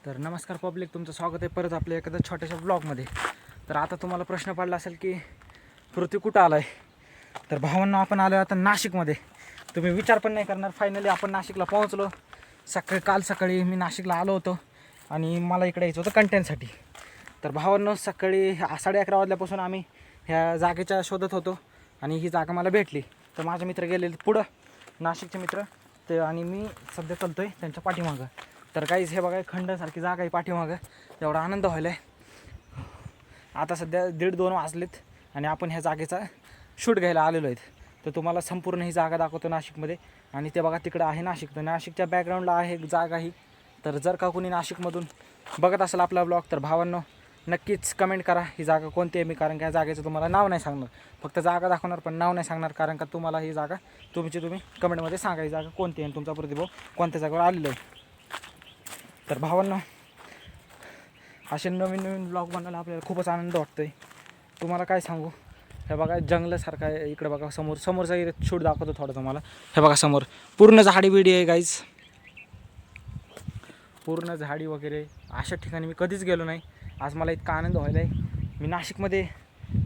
तर नमस्कार पब्लिक, तुमचं स्वागत आहे परत आपल्या एखाद्या छोट्याशा ब्लॉगमध्ये. तर आता तुम्हाला प्रश्न पडला असेल की पृथ्वी कुठं आला आहे. तर भावांना आपण आलो आता नाशिकमध्ये. तुम्ही विचार पण नाही करणार, फायनली आपण नाशिकला पोहोचलो. काल सकाळी मी नाशिकला आलो होतो आणि मला इकडे यायचं होतं कंटेंटसाठी. तर भावांनो सकाळी 11:30 वाजल्यापासून आम्ही ह्या जागेच्या शोधत होतो आणि ही जागा मला भेटली. तर माझे मित्र गेलेले पुढं, नाशिकचे मित्र ते, आणि मी सध्या चालतो आहे त्यांच्या पाठीमागं. तर काहीच हे बघा, खंडसारखी जागा आहे पाठीमागं. एवढा आनंद व्हायला आहे. आता सध्या 1:30-2 वाजलेत आणि आपण ह्या जागेचा शूट घ्यायला आलेलो आहेत. तर तुम्हाला संपूर्ण ही जागा दाखवतो नाशिकमध्ये. आणि ते बघा तिकडं आहे नाशिक. तर नाशिकच्या बॅकग्राऊंडला आहे जागा ही. तर जर का कोणी नाशिकमधून बघत असेल आपला ब्लॉग तर भावांनो नक्कीच कमेंट करा ही जागा कोणती आहे. मी कारण का जागेचं तुम्हाला नाव नाही सांगणार, फक्त जागा दाखवणार पण नाव नाही सांगणार. कारण का तुम्हाला ही जागा तुम्ही कमेंटमध्ये सांगा ही जागा कोणती आहे आणि तुमचा प्रतिभाव कोणत्या जागेवर आलेला आहे. तर भावांनो असे नवीन ब्लॉग बनायला आपल्याला खूपच आनंद वाटतो आहे. तुम्हाला काय सांगू, हे बघा जंगलासारखं आहे इकडं. बघा समोरचा शूट दाखवतो थोडं तुम्हाला. हे बघा समोर पूर्ण झाडी बिडी आहे गाईज, पूर्ण झाडी वगैरे. अशा ठिकाणी मी कधीच गेलो नाही. आज मला इतका आनंद व्हायला आहे. मी नाशिकमध्ये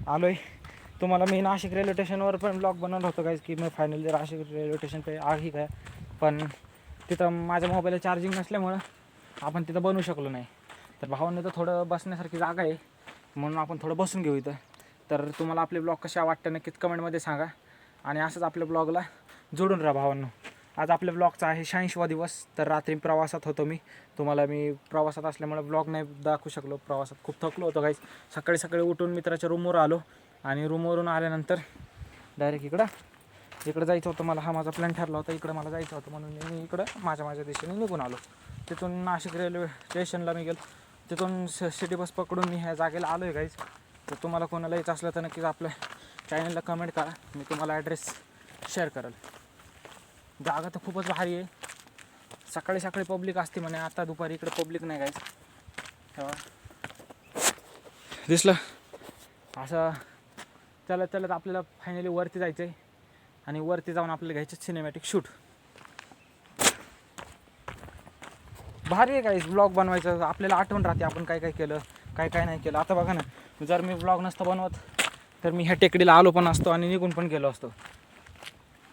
आलो आहे. तुम्हाला मी नाशिक रेल्वे स्टेशनवर पण ब्लॉग बनवलं होतं गाईज की मी फायनली नाशिक रेल्वे स्टेशन पे आहे काय, पण तिथं माझ्या मोबाईलला चार्जिंग नसल्यामुळं आपण तिथं बनवू शकलो नाही. तर भावांनी तर थोडं बसण्यासारखी जागा आहे म्हणून आपण थोडं बसून घेऊ इथं. तर तुम्हाला आपले ब्लॉग कशा वाटतं नक्कीच कमेंटमध्ये सांगा आणि असंच आपल्या ब्लॉगला जोडून राहा भावांनो. आज आपल्या ब्लॉगचा आहे 86वा दिवस. तर रात्री प्रवासात होतो मी प्रवासात असल्यामुळे ब्लॉग नाही दाखवू शकलो. प्रवासात खूप थकलो होतो गाईज. सकाळी उठून मित्राच्या रूमवर आलो आणि रूमवरून आल्यानंतर डायरेक्ट इकडं जायचं होतं मला. हा माझा प्लॅन ठरला होता, इकडं मला जायचं होतं म्हणून मी इकडं माझ्या दिशेने निघून आलो. तिथून नाशिक रेल्वे स्टेशनला मी गेलो. तिथून सिटी बस पकडून मी ह्या जागेला आलो आहे गाईज. तर तुम्हाला कोणाला यायचं असलं तर नक्कीच आपल्या चॅनलला कमेंट करा, मी तुम्हाला ॲड्रेस शेअर करेल. जागा तर खूपच भारी आहे. सकाळी पब्लिक असते म्हणे, आता दुपारी इकडे पब्लिक नाही गाईज. तेव्हा दिसलं असं चलत आपल्याला फायनली वरती जायचं आहे आणि वरती जाऊन आपल्याला घ्यायचं सिनेमॅटिक शूट. भारी आहे गाईज ब्लॉग बनवायचं. आपल्याला आठवण राहते आपण काय केलं काय नाही केलं. आता बघा ना, जर मी ब्लॉग नसतं बनवत तर मी ह्या टेकडीला आलो पण असतो आणि निघून पण गेलो असतो.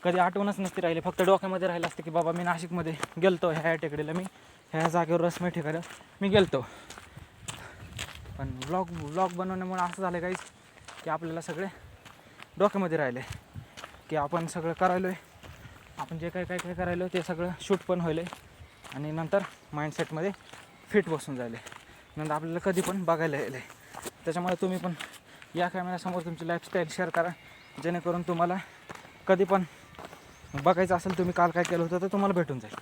कधी आठवणच नसती राहिली, फक्त डोक्यामध्ये राहिलं असतं की बाबा मी नाशिकमध्ये गेलतो, ह्या टेकडीला मी ह्या जागेवर रसमी ठिकाणी मी गेलतो. पण ब्लॉग बनवण्यामुळे असं झालं गाईज की आपल्याला सगळे डोक्यामध्ये राहिले की आपण सगळं करायलो आहे. आपण जे काय करायलो ते सगळं शूट पण होईल आणि नंतर माइंडसेटमध्ये फिट बसून जायले, नंतर आपल्याला कधी पण बघायला येईल. त्याच्यामुळे तुम्ही पण या कॅमेऱ्यासमोर तुमची लाईफस्टाईल शेअर करा, जेणेकरून तुम्हाला कधी पण बघायचं असेल तुम्ही काल काय केलं होतं तर तुम्हाला भेटून जाईल.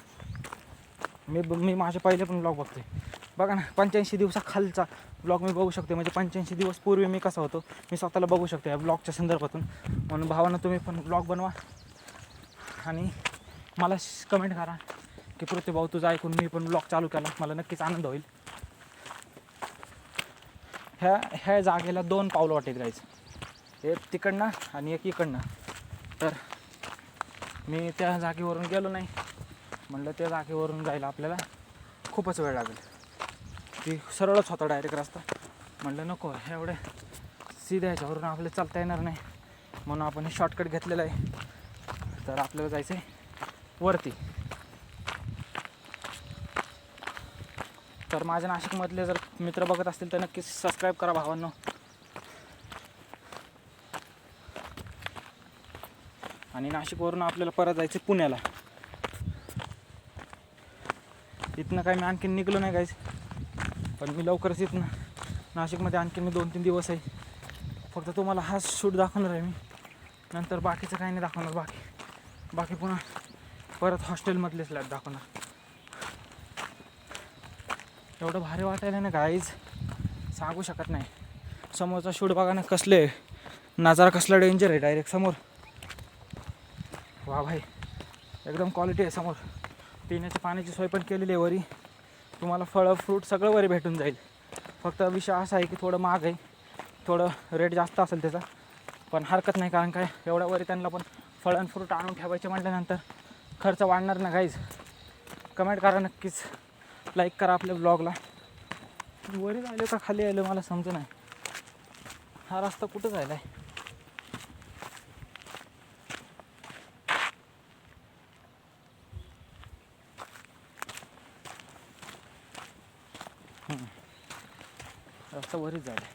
मी माझे पहिले पण ब्लॉग बघते. बघा ना, 85 दिवसाखालचा ब्लॉग मी बघू शकते. म्हणजे 85 दिवस पूर्वी मी कसा होतो मी स्वतःला बघू शकतो या ब्लॉगच्या संदर्भातून. म्हणून भावानं तुम्ही पण ब्लॉग बनवा आणि मला कमेंट करा की पृथ्वी भाऊ तुझं ऐकून मी पण ब्लॉग चालू केला, मला नक्कीच आनंद होईल. ह्या जागेला 2 पावलं वाटेत जायचं, एक तिकडनं आणि एक इकडनं. तर मी त्या जागेवरून गेलो नाही, म्हणलं त्या जागेवरून जायला आपल्याला खूपच वेळ लागेल. ती सरळच होता डायरेक्ट रस्ता. म्हणलं नको, एवढे सीध्या ह्याच्यावरून आपल्याला चालता येणार नाही, म्हणून आपण हे शॉर्टकट घेतलेलं आहे. तर आपल्याला जायचं आहे वरती. तर माझ्या नाशिकमधले जर मित्र बघत असतील तर नक्कीच सबस्क्राईब करा भावांनो. आणि नाशिकवरून आपल्याला परत जायचं पुण्याला. इथनं काय मी आणखीन निघलो नाही गाईज, पण मी लवकरच इथनं नाशिकमध्ये आणखीन मी 2-3 दिवस आहे. फक्त तुम्हाला हा शूट दाखवणार आहे मी, नंतर बाकीचं काही नाही दाखवणार. बाकी पुन्हा परत हॉस्टेलमधले स्लॅब दाखवणार. एवढं भारी वाटायला ना गाईज, सांगू शकत नाही. समोरचा शूट बघा ना, कसले नजारा कसला डेंजर आहे डायरेक्ट समोर. वा भाई, एकदम क्वालिटी आहे. समोर पिण्याच्या पाण्याची सोय पण केलेली आहे. वरी तुम्हाला फळं फ्रूट सगळं वरी भेटून जाईल. फक्त विषय असा आहे की थोडं महाग आहे, थोडं रेट जास्त असेल त्याचा, पण हरकत नाही. कारण काय एवढ्या वरी त्यांना पण फळ आणि फ्रूट आणून ठेवायचे म्हटल्यानंतर खर्च वाढणार ना गाईज. कमेंट करा नक्कीच, लाईक करा आपल्या ब्लॉगला. वरी आलो का खाली आलो मला समज नाही. हा रस्ता कुठं जायला आहे? रस्ता वरीच जायला.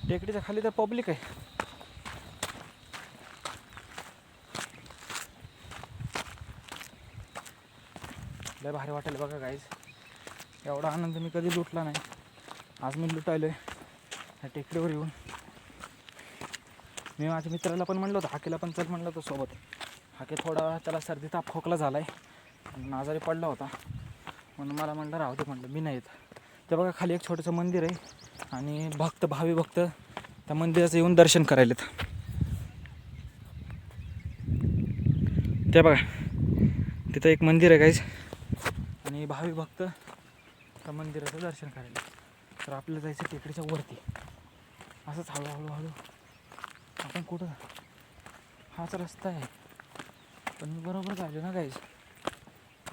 टेकडीच्या खाली तर पब्लिक आहे. लय भारी वाटेल बघा गाईज. एवढा आनंद मी कधी लुटला नाही. आज मी लुटायलो आहे ह्या टेकडीवर येऊन. मी माझ्या मित्राला पण म्हणलं होतं, हाकेला पण चल म्हणलं होतं सोबत. हाके थोडा त्याला सर्दी ताप खोकला झाला आहे, आजारी पडला होता, म्हणून मला म्हणलं राहू दे, म्हणलं मी नाही येत. ते बघा खाली एक छोटंसं मंदिर आहे आणि भावी भक्त त्या मंदिराचं येऊन दर्शन करायलेत. ते बघा तिथं एक मंदिर आहे गाईज आणि भावी भक्त त्या मंदिराचं दर्शन करायला. तर आपल्याला जायचं टेकडीच्या वरती. असंच हळूहळू आपण कुठं, हाच रस्ता आहे पण मी बरोबर झालो ना गाईज.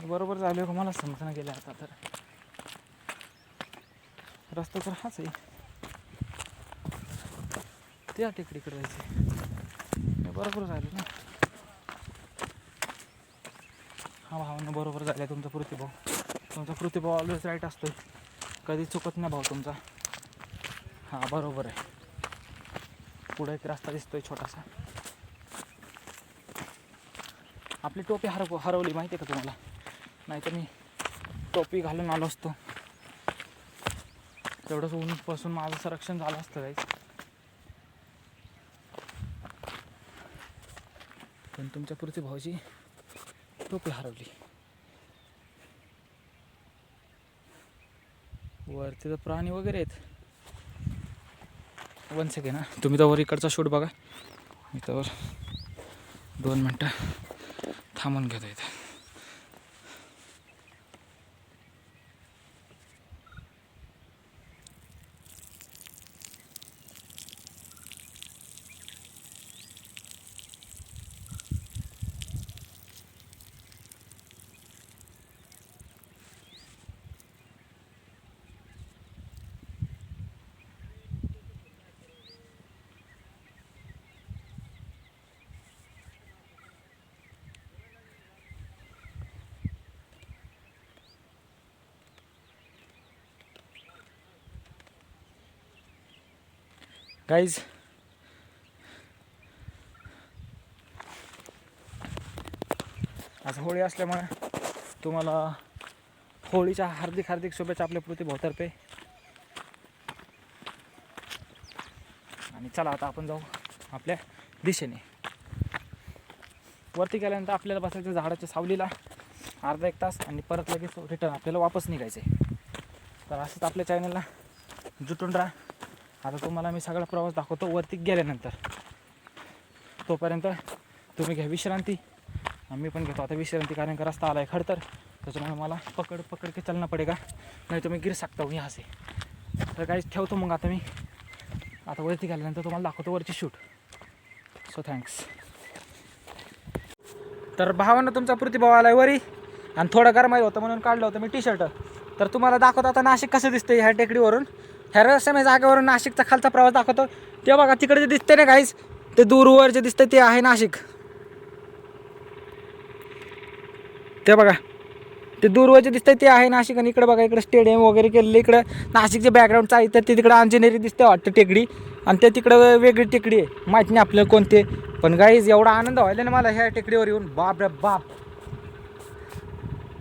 बरोबर झालो का मला समजणं गेलं आता. तर रस्ता तर हाच आहे, त्या टेकडीकडे जायचं. बरोबर झालं ना. हा भावना बरोबर झाला तुमचा प्रतिभाव. तुमचा प्रतिभाव ऑलवेज राईट असतोय, कधी चुकत नाही भाऊ तुमचा. हा बरोबर आहे. पुढे एक रस्ता दिसतोय छोटासा. आपली टोपी हरवली माहिती आहे का तुम्हाला? नाही तर मी टोपी घालून आलो असतो, तेवढंच ऊनपासून माझं संरक्षण झालं असतं गाईज. पण तुमच्या प्रतिभावाची टोपी हरवली. वरती तर प्राणी वगैरे आहेत. 1 सेकंड ना, तुम्ही तर वर इकडचा शूट बघा. मी तर 2 मिनटं थांबून घेतो इथं. गाईज आज होळी असल्यामुळे तुम्हाला होळीच्या हार्दिक शुभेच्छा आपल्या प्रतिभावातर्फे. आणि चला आता आपण जाऊ आपल्या दिशेने. वरती गेल्यानंतर आपल्याला बसायचं झाडाच्या सावलीला अर्धा 1 तास आणि परत लगेच रिटर्न आपल्याला वापस निघायचं आहे. तर असंच आपल्या चॅनलला जुटून राहा. आता तुम्हाला मी सगळा प्रवास दाखवतो वरती गेल्यानंतर. तोपर्यंत तुम्ही घ्या विश्रांती, मी पण घेतो आता विश्रांती, कारण का रस्ता आला आहे खडतर, त्याच्यामुळे मला पकड के चलना पडेगा, नाही तो मी गिर सकता हूँ यहाँ से. तर काहीच ठेवतो मग आता मी. आता वरती गेल्यानंतर तुम्हाला दाखवतो वरची शूट. So thanks. तर भावानं तुमचा प्रतिभाव आला आहे वरी आणि थोडं गरमाई होतं म्हणून काढलं होतं मी टी-शर्ट. तर तुम्हाला दाखवतो आता नाशिक कसं दिसतं ह्या टेकडीवरून. ह्या रहस्यमय जागेवरून नाशिकचा खालचा प्रवास दाखवतो. ते बघा तिकडे जे दिसते ना गाईज, ते दूरवर जे दिसतं ते आहे नाशिक. ते बघा ते दूरवर जे दिसतंय ते आहे नाशिक. आणि इकडे बघा इकडे स्टेडियम वगैरे केलेलं. इकडं नाशिकचे बॅकग्राऊंडचं आहे. तर ते तिकडं अंजनेरी दिसते वाटतं टेकडी, आणि ते तिकडं वेगळी टेकडी आहे, माहीत नाही आपल्याला कोणते. पण गाईज एवढा आनंद व्हायला ना मला ह्या टेकडीवर येऊन. बाप रे बाप,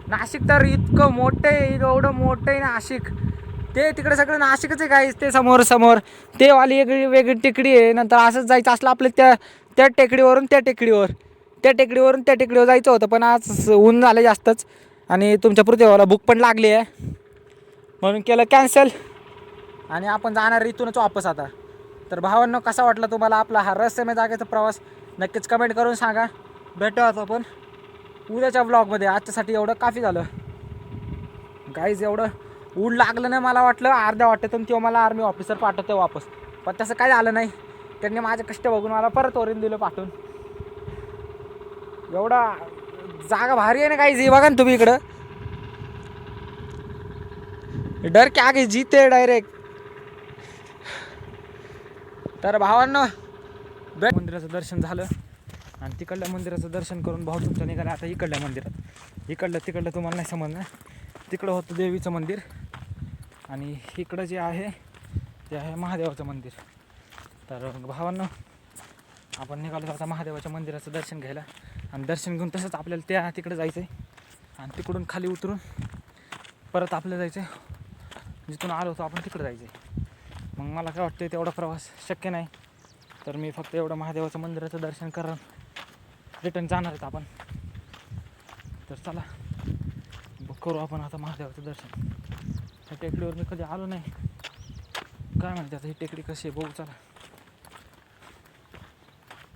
नाशिक तर इतकं मोठं आहे, एवढं मोठं आहे नाशिक. ते तिकडे सगळं नाशिकच आहे गाईज. ते समोर ते वाली वेगळी टेकडी आहे. नंतर असंच जायचं असलं आपलं त्या टेकडीवरून त्या टेकडीवर जायचं होतं, पण आज ऊन झालं जास्तच आणि तुमच्या प्रतिभावाला भूक पण लागली आहे, म्हणून केलं कॅन्सल. आणि आपण जाणार इथूनच वापस आता. तर भावांनो, कसा वाटला तुम्हाला आपला हा रहस्यमय जागेचा प्रवास? नक्कीच कमेंट करून सांगा. भेटू आता आपण उद्याच्या व्लॉगमध्ये. आजच्यासाठी एवढं काफी झालं गाईज. एवढं ऊन लागलं नाही, मला वाटलं अर्ध्या वाटेतून किंवा मला आर्मी ऑफिसर पाठवतो वापस, पण तसं काय झालं नाही. त्यांनी माझे कष्ट बघून मला परत वरून दिलं पाठवून. एवढा जागा भारी आहे ना काही, बघा ना तुम्ही इकडं, डर के आगे जीते डायरेक्ट. तर भावांनो मंदिराचं दर्शन झालं आणि तिकडल्या मंदिराचं दर्शन करून भाऊ तुमचा निघाला आता इकडल्या मंदिरात. इकडलं तिकडलं तुम्हाला नाही समजणार. तिकडं होतं देवीचं मंदिर आणि इकडं जे आहे ते आहे महादेवाचं मंदिर. तर भावांनो आपण निघालो आता महादेवाच्या मंदिराचं दर्शन घ्यायला आणि दर्शन घेऊन तसंच आपल्याला तिकडे जायचं आहे आणि तिकडून खाली उतरून परत आपल्याला जायचं आहे जिथून आलो होतो आपण तिकडे जायचं आहे. मग मला काय वाटतं तेवढा प्रवास शक्य नाही, तर मी फक्त एवढं महादेवाचं मंदिराचं दर्शन करून रिटर्न जाणार आहेत आपण. तर चला करू आपण आता महादेवाचं दर्शन. त्या टेकडीवर मी कधी आलो नाही, काय माहिती आता ही टेकडी कशी आहे, बघू चला.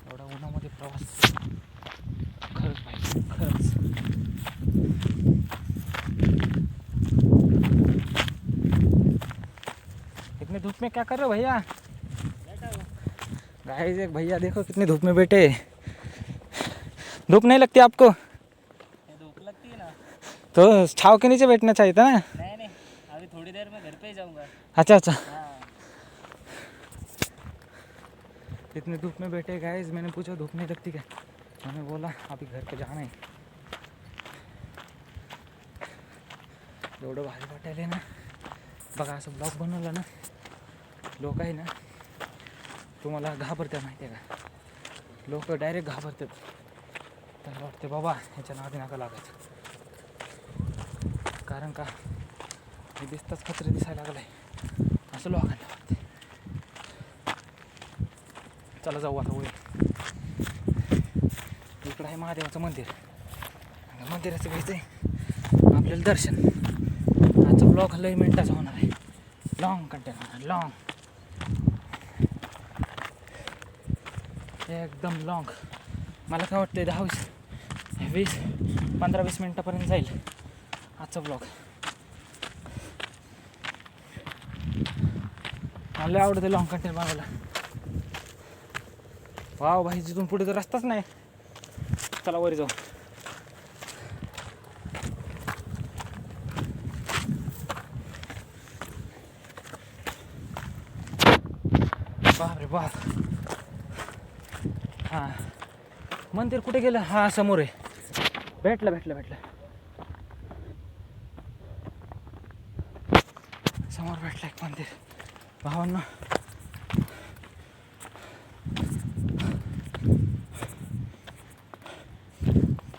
एवढा उन्हामध्ये प्रवास खरंच पाहिजे, खरंच. इतने धूप में क्या कर रहे हो भैया? गाइस एक भैया देखो कितनी धूप में बैठे. धूप नहीं लगती आपको? धूप लगती है ना. तो छाव के नीचे बैठना चाहिए था ना. नहीं अभी थोड़ी देर में घर पे ही जाऊंगा. अच्छा अच्छा. हाँ. इतने धूप में बैठे गाइस. मैंने पूछा धूप नहीं लगती क्या, मैंने बोला अभी घर पे जाना है. एवढं भारी वाटायला ना बघा. असं ब्लॉग बनवलं ना लोक आहे ना तुम्हाला घाबरतात माहिती आहे का. लोक डायरेक्ट घाबरतात. त्यांना वाटते बाबा ह्याच्या नादी नका लागायचं, कारण का हे दिसताच खतरे दिसायला लागलाय असं लोकांना वाटते. चला जाऊ आता वर. इकडं आहे महादेवाचं मंदिर. मंदिराचं घ्यायचं आहे आपल्याला दर्शन. आजचा ब्लॉग लई मिनिटाचा होणार आहे, लॉंग कंटेंट होणार, लॉंग, एकदम लॉंग. मला काय वाटतं 15-20 मिनटापर्यंत जाईल आजचा ब्लॉग. मला आवडते लॉंग कंटेंट बनवायला. वाव भाई, जिथून पुढे तर रस्ताच नाही. चला वर जाऊ. बापरे बाप. हां मंदिर कुठे गेलं? हां समोर आहे. भेटलं समोर भेटलं एक मंदिर. भावांना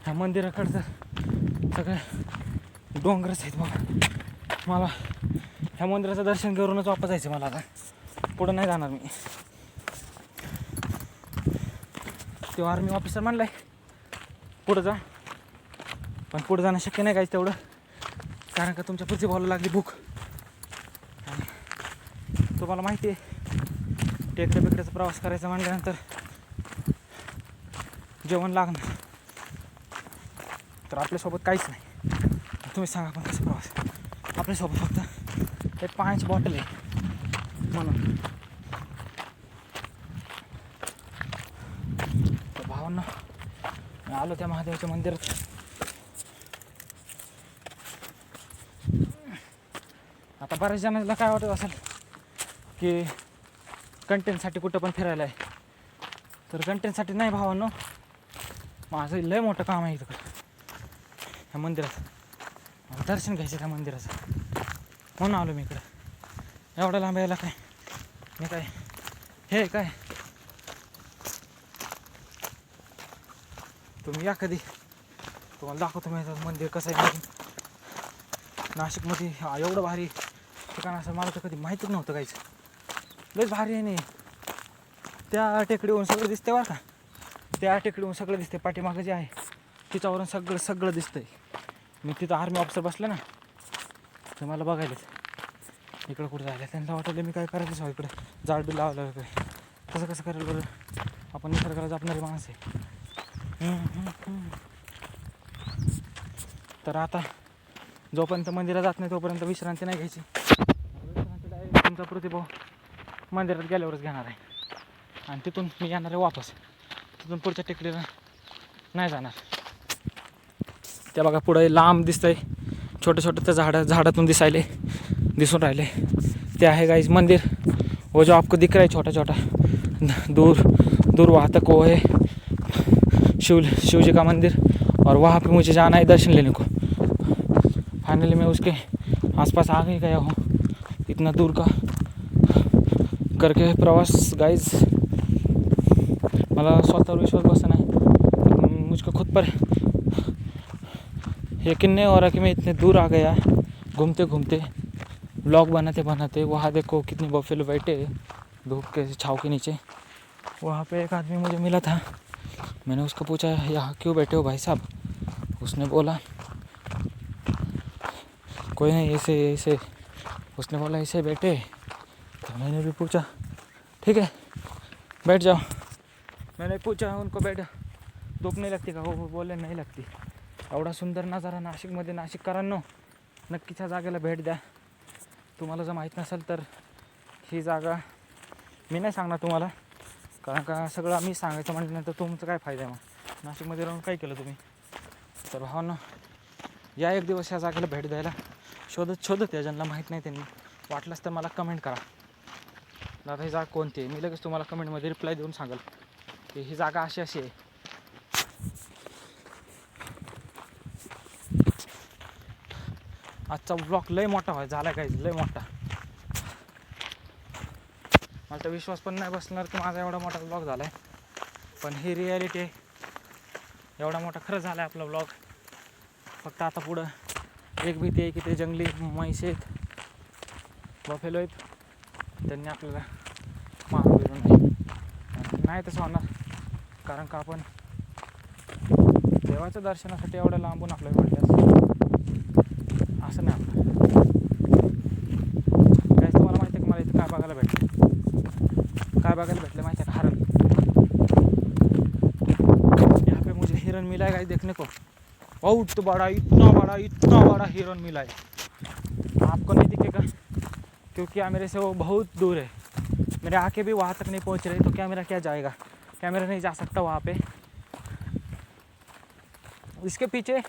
ह्या मंदिराकडचं सगळे डोंगरच आहेत बघा. मला ह्या मंदिराचं दर्शन करूनच वापस जायचं. मला आता पुढं नाही जाणार मी. तो आर्मी ऑफिसर म्हणलाय पुढं जा, पण पुढं जाणं शक्य नाही काहीच तेवढं, कारण का तुमच्या पुढची बोलायला लागली भूक. आणि तुम्हाला माहिती आहे टेकड्या बिकड्याचा प्रवास करायचा म्हणल्यानंतर जेवण लागणार. तर आपल्यासोबत काहीच नाही. तुम्ही सांगा पण कसं प्रवास. आपल्यासोबत फक्त एक पाण्याची बॉटल आहे म्हणून. तर भावांना मी आलो त्या महादेवाच्या मंदिरात. आता बऱ्याच जणांना काय वाटत असेल की कंटेंटसाठी कुठं पण फिरायला आहे, तर कंटेंटसाठी नाही भावांनो. माझं लय मोठं काम आहे इथं ह्या मंदिरात. दर्शन घ्यायचं त्या मंदिराचं म्हणून आलो मी इकडं. एवढा लांब यायला काय मी काय हे काय. तुम्ही या कधी, तुम्हाला दाखवतो मी मंदिर कसं आहे. नाशिकमध्ये एवढं भारी ठिकाण असं मला तर कधी माहितीच नव्हतं काहीच. लयच भारी आहे नाही. त्या टेकडीवरून सगळं दिसते बरं का. त्या टेकडीवरून सगळं दिसते. पाठीमागं जे आहे तिच्यावरून सगळं दिसतंय. मी तिथं आर्मी ऑफिसर बसलं ना तर मला बघायलाच इकडं कुठं जायला. त्यांना वाटलं मी काय करायचं इकडे झाड बी लावलं वगैरे. तसं कसं करायला बरं. आपण निसर्गाला जपणारी माणसं आहे. तर आता जोपर्यंत मंदिरात जात नाही तोपर्यंत विश्रांती नाही घ्यायची. विश्रांती डायरेक्ट तुमचा प्रतिभाव मंदिरात गेल्यावरच घेणार आहे. आणि तिथून मी येणार आहे वापस. तिथून पुढच्या टेकडीला नाही जाणार. त्या बघा पुढे लांब दिसतंय, छोटे छोटे त्या झाडातून दिसून राहिले. ते आहे गाइस मंदिर. वो जो आपको दिख रहा है छोटा छोटा दूर वहाँ तक वो है शिव जी का मंदिर. और वहाँ पे मुझे जाना है दर्शन लेने को. फाइनली मैं उसके आसपास आ ही गया हूँ. इतना दूर का करके प्रवास गाइस, मला स्वतःवर विश्वास बसत नाही. मुझको खुद पर यकीन नहीं हो रहा कि मैं इतने दूर आ गया घूमते घूमते, ब्लॉग बनाते. वहाँ देखो कितने बफेलो बैठे धूप के छाँव के नीचे. वहाँ पे एक आदमी मुझे मिला था. मैंने उसको पूछा यहाँ क्यों बैठे हो भाई साहब. उसने बोला कोई नहीं ऐसे. उसने बोला ऐसे बैठे. तो मैंने भी पूछा ठीक है बैठ जाओ. मैंने पूछा उनको धूप नहीं लगती का. वो बोले नहीं लगती. एवढा सुंदर नजारा नाशिकमध्ये. नाशिककरांनो नक्कीच ह्या जागेला भेट द्या. तुम्हाला जर माहीत नसेल तर ही जागा मी नाही सांगणार तुम्हाला, कारण का सगळं मी सांगायचं म्हटल्यानंतर तुमचं काय फायदा आहे. मग नाशिकमध्ये राहून काय केलं तुम्ही. तर भावांनो या एक दिवस या जागेला भेट द्यायला शोधत या. ज्यांना माहीत नाही त्यांनी वाटलंच तर मला कमेंट करा, दादा ही जागा कोणती आहे. मी लगेच तुम्हाला कमेंटमध्ये रिप्लाय देऊन सांगाल की ही जागा अशी आहे. आजचा ब्लॉग लय मोठा झाला काय, लय मोठा. मला तर विश्वास पण नाही बसणार की माझा एवढा मोठा ब्लॉग झाला आहे. पण ही रिॲलिटी आहे. एवढा मोठा खरंच झाला आहे आपला ब्लॉग. फक्त आता पुढं एक भीती आहे की ते जंगली म्हैस आहेत, बफेलो आहेत, त्यांनी आपल्याला मारू बिरू नाही तसं होणार. कारण का आपण देवाच्या दर्शनासाठी एवढं लांबून आपल्याला म्हटलं असं नाही आपलं. काहीच तुम्हाला माहिती आहे की मला इथं काय बघायला भेटलं माहिती आहे का. हरण. यहाँ पे मुझे हिरन मिला है देखने को. बहुत बड़ा, इतना बड़ा हिरन मिला है. आपको नहीं दिखेगा क्योंकि मेरे से वो बहुत दूर है. मेरे आँखें भी वहाँ तक नहीं पहुँच रही. तो कैमरा क्या जाएगा, कैमरा नहीं जा सकता वहाँ पे. इसके पीछे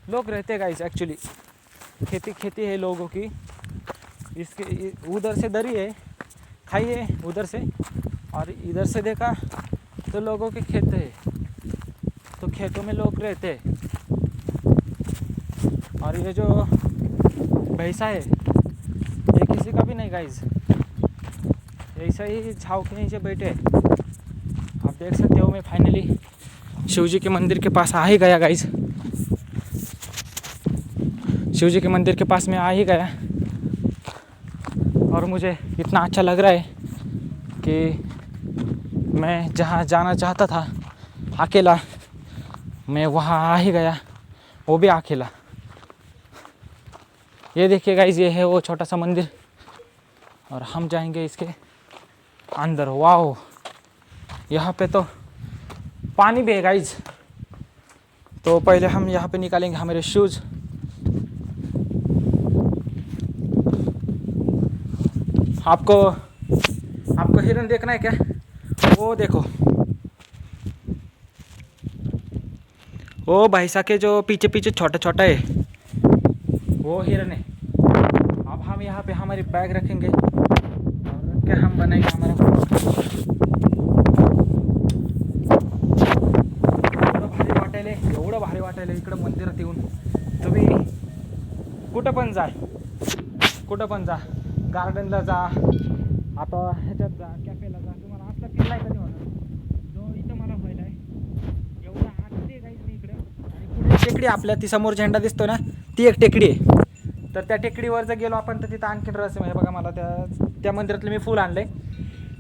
लोग रहते हैं गाइस. एक्चुअली खेती है लोगों की. इसके उधर से दरी है, खाई है उधर से, और इधर से देखा तो लोगों के खेत है. तो खेतों में लोग रहते हैं. और ये जो भैंसा है ये किसी का भी नहीं गाइस, ऐसा ही छाँव के नीचे बैठे. आप देख सकते हो. मैं फाइनली शिवजी के मंदिर के पास आ ही गया गाइस. शिवजी के मंदिर के पास में आ ही गया. और मुझे इतना अच्छा लग रहा है कि मैं जहाँ जाना चाहता था अकेला, मैं वहाँ आ ही गया, वो भी अकेला. ये देखिए गाइस, ये है वो छोटा सा मंदिर. और हम जाएंगे इसके अंदर. वाओ, यहाँ पे तो पानी भी है गाइस. तो पहले हम यहाँ पे निकालेंगे हमारे शूज़. आपको हिरन देखना है क्या. वो देखो, वो भैंसा के जो पीछे छोटा है वो हिरन है. अब हम यहाँ पे हमारी बैग रखेंगे और रख के हम बनाएंगे हमारा. एवढं भारी वाटायला इकडं मंदिरात येऊन. तुम्ही कुठं पण जा, गार्डनला जा, आता ह्याच्यात जा, कॅफेला जा, तुम्हाला आत्ता फील नाही कधी होणार जो इथं मला व्हायला आहे. एवढं आतमध्ये काहीच नाही इकडं. आणि पुढे टेकडी आपल्या ती समोर झेंडा दिसतो ना, ती एक टेकडी आहे. तर त्या टेकडीवर जर गेलो आपण तर तिथं आणखीन रस आहे. बघा मला त्या मंदिरातलं मी फूल आणलं आहे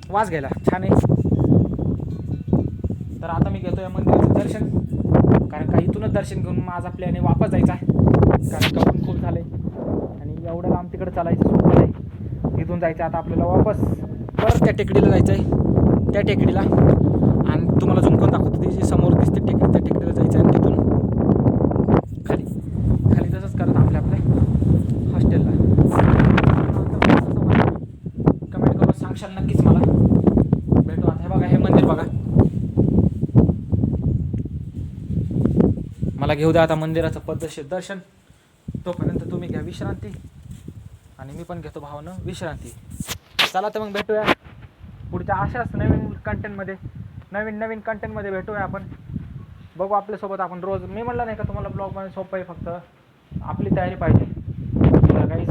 वास घ्यायला, छान आहे. तर आता मी घेतो या मंदिराचं दर्शन, कारण का इथूनच दर्शन घेऊन माझा प्लॅन आहे वापस जायचा आहे. कारण का खूप झालं आहे आणि एवढं लांब तिकडं चालायचं सोपं नाही. इथून जायचं आता आपल्याला वापस परत त्या टेकडीला जायचं आहे. त्या टेकडीला आणि तुम्हाला झूम करून दाखवतो, ती जी समोर दिसते टेकडी, त्या टेकडीला जायचं आहे. आणि तिथून खाली तसंच करत आपल्या हॉस्टेलला. कमेंट करून सांगशाल नक्कीच मला. भेटू आता. हे बघा, हे मंदिर बघा. मला घेऊ द्या आता मंदिराचं पद्धतशीर दर्शन. तोपर्यंत तुम्ही घ्या विश्रांती आणि मी पण घेतो भावानं विश्रांती. चला तर मग भेटूया पुढच्या अशाच नवीन कंटेंटमध्ये भेटूया आपण. बघू आपल्यासोबत आपण रोज. मी म्हणलं नाही का तुम्हाला ब्लॉगमध्ये सोपं आहे, फक्त आपली तयारी पाहिजे. तर काहीच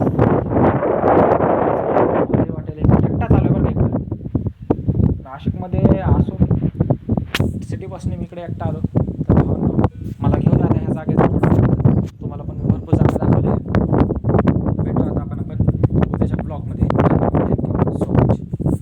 वाटेल एकटा चालू बरं इकडं नाशिकमध्ये असून सिटीपासून मी इकडे एकटा आलो. तर भावांनो, मला घेऊन आता ह्या जागेत